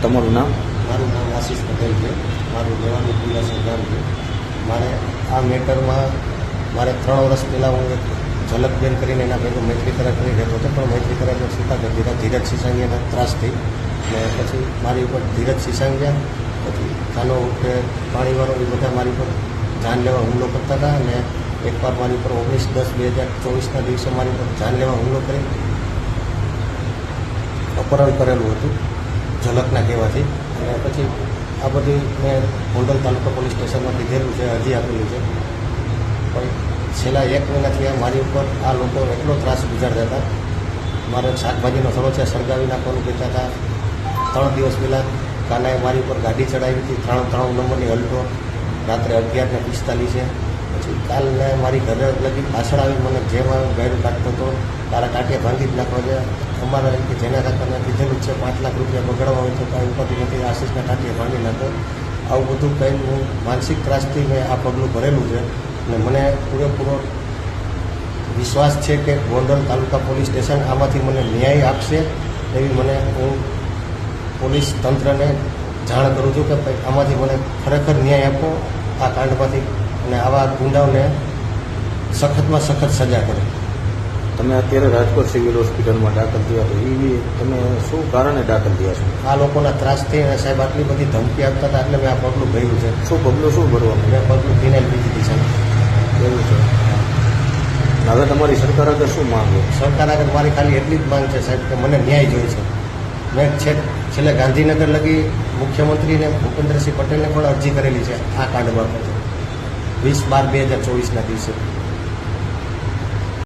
તમારું નામ? મારું નામ આશીષ પટેલ છે. મારું રહેવાનું પુલાસર ગામ છે. મારે આ મેટરમાં મારે 3 વર્ષ પહેલાં હું એક ઝલકબેન કરીને એના ભેગો મૈત્રી કરાર કરી રહેતો હતો, પણ મૈત્રી કરારને છૂટા કરી દીધા ધીરજ સિસાંગિયાના ત્રાસથી. ને પછી મારી ઉપર ધીરજ સિસાંગિયા, પછી કાનો કે પાણીવાળો, એ બધા મારી ઉપર જાન લેવા હુમલો કરતા હતા. અને એકવાર મારી ઉપર 19/10/2024ના દિવસે મારી ઉપર જાન લેવા હુમલો કરી અપહરણ કરેલું હતું ઝલકના કહેવાથી. અને પછી આ બધી મેં ગોંડલ તાલુકા પોલીસ સ્ટેશનમાં કીધેલું છે, અરજી આપેલી છે. પણ છેલ્લા 1 મહિનાથી મારી ઉપર આ લોકો એટલો ત્રાસ ગુજારતા હતા. મારે શાકભાજીનો થડો છે સળગાવી નાખવાનું કહેતા હતા. 3 દિવસ પહેલાં કાનાએ મારી ઉપર ગાડી ચડાવી હતી, 93 નંબરની અલ્ટો, રાત્રે 11:45. પછી કાલને મારી ઘરે લગી પાછળ આવી મને જેમાં ગાયરું કાઢતો હતો, તારા ટાંટિયા ભાંગી જ નાખવા છે. અમારા કે જેના કાકાને કીધેલું જ છે 5 લાખ રૂપિયા બગડવા હોય તો કાંઈ ઉપાધિ નથી, આશીષના ટાંટિયા ભાંગી નાખો. આવું બધું કંઈ હું માનસિક ત્રાસથી મેં આ પગલું ભરેલું છે. અને મને પૂરેપૂરો વિશ્વાસ છે કે ગોંડલ તાલુકા પોલીસ સ્ટેશન આમાંથી મને ન્યાય આપશે, એવી મને હું પોલીસ તંત્રને જાણ કરું છું કે ભાઈ આમાંથી મને ખરેખર ન્યાય આપો આ કાંડમાંથી, અને આવા ગુંડાઓને સખતમાં સખત સજા કરે. તમે અત્યારે રાજકોટ સિવિલ હોસ્પિટલમાં દાખલ થયા તો એ તમે શું કારણે દાખલ થયા છો? આ લોકોના ત્રાસથી અને સાહેબ આટલી બધી ધમકી આપતા હતા એટલે મેં આ પગલું ભર્યું છે. શું પગલું શું ભરવાનું? મેં પગલું ફિનાઇલ પીધી હતી સાહેબ. એવું છે. હવે તમારી સરકાર આગળ શું માંગ છે? સરકાર આગળ મારી ખાલી એટલી જ માંગ છે સાહેબ કે મને ન્યાય જોઈએ છે. મેં છેલ્લે ગાંધીનગર લગી મુખ્યમંત્રીને ભૂપેન્દ્રસિંહ પટેલને પણ અરજી કરેલી છે આ કાંડ બાબતે 20/12/2024ના દિવસે.